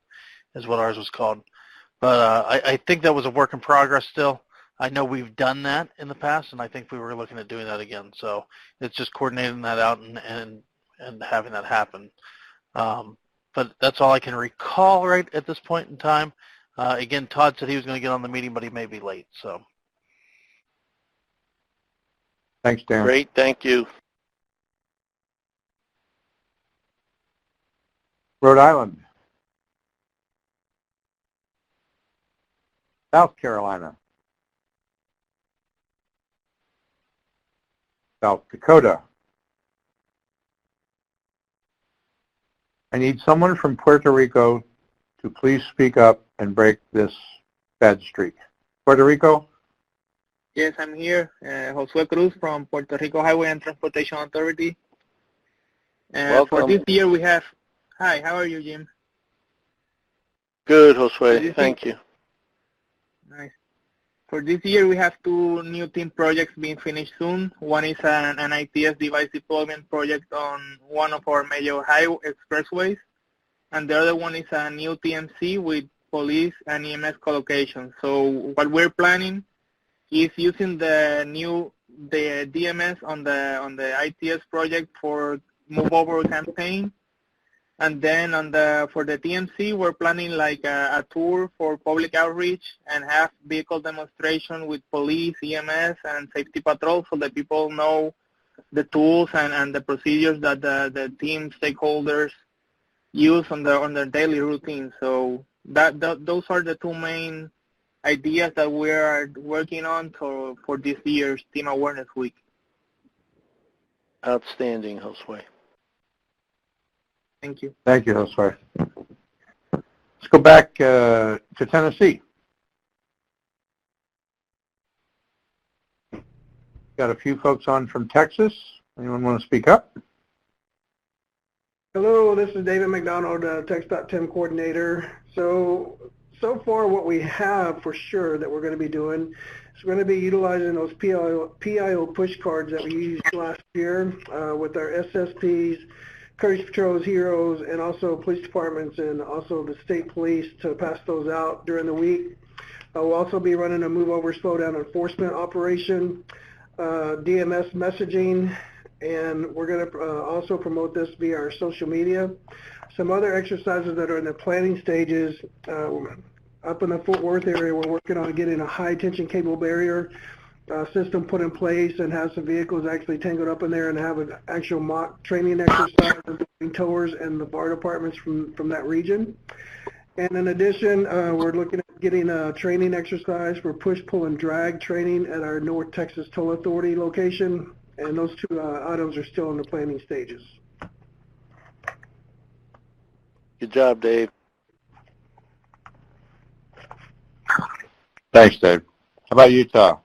is what ours was called. But I think that was a work in progress still. I know we've done that in the past, and I think we were looking at doing that again. So it's just coordinating that out and having that happen. But that's all I can recall right at this point in time. Again, Todd said he was going to get on the meeting, but he may be late. So. Thanks, Dan. Great, thank you. Rhode Island. South Carolina. South Dakota. I need someone from Puerto Rico to please speak up and break this bad streak. Puerto Rico? Yes, I'm here. Josue Cruz from Puerto Rico Highway and Transportation Authority. Welcome. For this year we have... Hi, how are you, Jim? Good, Josue. Thank you. Nice. For this year, we have two new team projects being finished soon. One is an ITS device deployment project on one of our major highway expressways, and the other one is a new TMC with police and EMS collocation. So what we're planning is using the DMS on the ITS project for move over campaign. And then for the TMC, we're planning like a tour for public outreach and have vehicle demonstration with police, EMS, and safety patrol so that people know the tools and the procedures that the team stakeholders use on their daily routine. So those are the two main ideas that we are working on for this year's Team Awareness Week. Outstanding, Josue. Thank you. Thank you, Josue. Let's go back to Tennessee. Got a few folks on from Texas. Anyone want to speak up? Hello, this is David McDonald, Text.Tim coordinator. So far what we have for sure that we're going to be doing is we're going to be utilizing those PIO push cards that we used last year with our SSPs Courage Patrols, Heroes, and also police departments and also the state police to pass those out during the week. We'll also be running a move over slow down enforcement operation, DMS messaging, and we're going to also promote this via our social media. Some other exercises that are in the planning stages, up in the Fort Worth area, we're working on getting a high tension cable barrier system put in place and have some vehicles actually tangled up in there and have an actual mock training exercise with towers and the bar departments from that region. And in addition, we're looking at getting a training exercise for push, pull, and drag training at our North Texas Toll Authority location, and those two items are still in the planning stages. Good job, Dave. Thanks, Dave. How about you, Tom?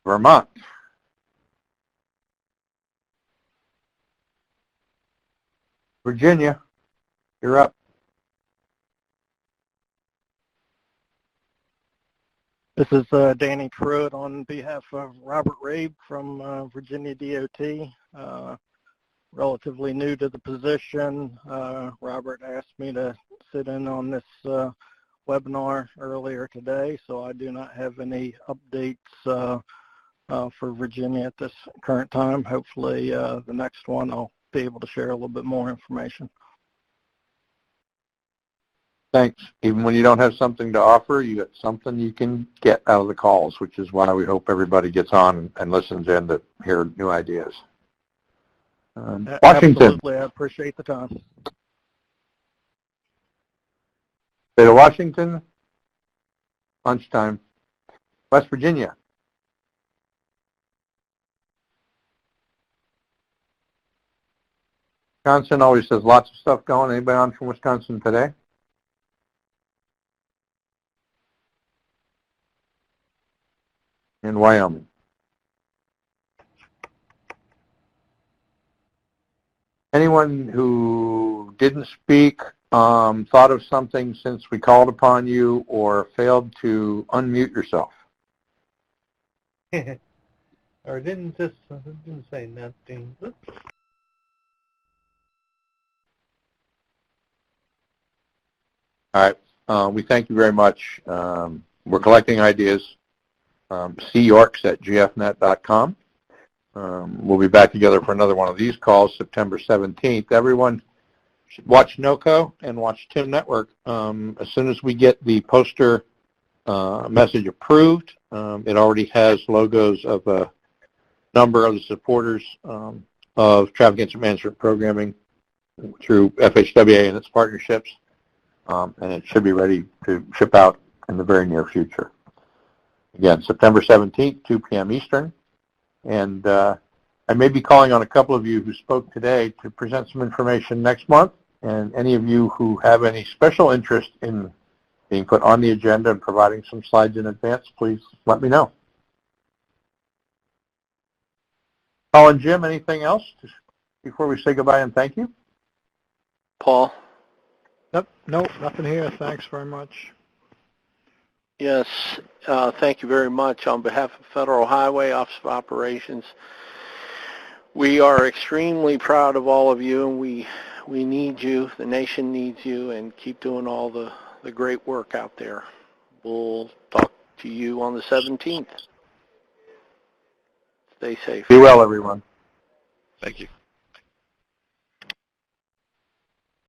Vermont. Virginia, you're up. This is Danny Pruitt on behalf of Robert Rabe from Virginia DOT. Relatively new to the position. Robert asked me to sit in on this webinar earlier today, so I do not have any updates for Virginia at this current time. Hopefully the next one I'll be able to share a little bit more information. Thanks. Even when you don't have something to offer, you got something you can get out of the calls, which is why we hope everybody gets on and listens in to hear new ideas. Washington. Absolutely, I appreciate the time. State of Washington, lunchtime. West Virginia. Wisconsin always has lots of stuff going. Anybody on from Wisconsin today? In Wyoming. Anyone who didn't speak, thought of something since we called upon you, or failed to unmute yourself? Or didn't say nothing. Oops. All right. We thank you very much. We're collecting ideas. cyorks@gfnet.com. We'll be back together for another one of these calls September 17th. Everyone should watch NOCO and watch Tim Network. As soon as we get the poster message approved, it already has logos of a number of the supporters of traffic incident management programming through FHWA and its partnerships, and it should be ready to ship out in the very near future. Again, September 17th, 2 p.m. Eastern. And I may be calling on a couple of you who spoke today to present some information next month. And any of you who have any special interest in being put on the agenda and providing some slides in advance, please let me know. Paul and Jim, anything else before we say goodbye and thank you? Paul? Nope, nothing here. Thanks very much. Yes, thank you very much. On behalf of Federal Highway Office of Operations, we are extremely proud of all of you, and we need you. The nation needs you, and keep doing all the great work out there. We'll talk to you on the 17th. Stay safe. Be well, everyone. Thank you.